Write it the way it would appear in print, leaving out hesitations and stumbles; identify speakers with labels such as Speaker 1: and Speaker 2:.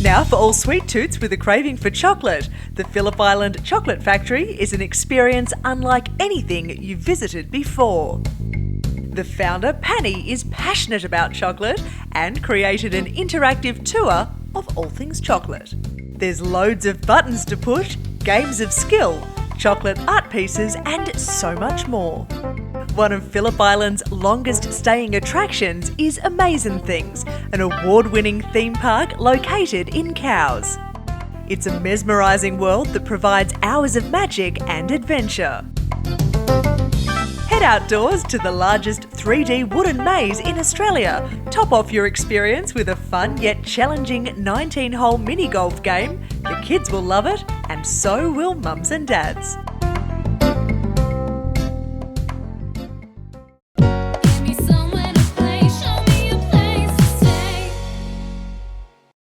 Speaker 1: Now for all sweet tooths with a craving for chocolate, the Phillip Island Chocolate Factory is an experience unlike anything you've visited before. The founder, Panny, is passionate about chocolate and created an interactive tour of all things chocolate. There's loads of buttons to push, games of skill, chocolate art pieces and so much more. One of Phillip Island's longest staying attractions is Amazin' Things, an award-winning theme park located in Cowes. It's a mesmerising world that provides hours of magic and adventure. Head outdoors to the largest 3D wooden maze in Australia. Top off your experience with a fun yet challenging 19-hole mini golf game. The kids will love it, and so will mums and dads.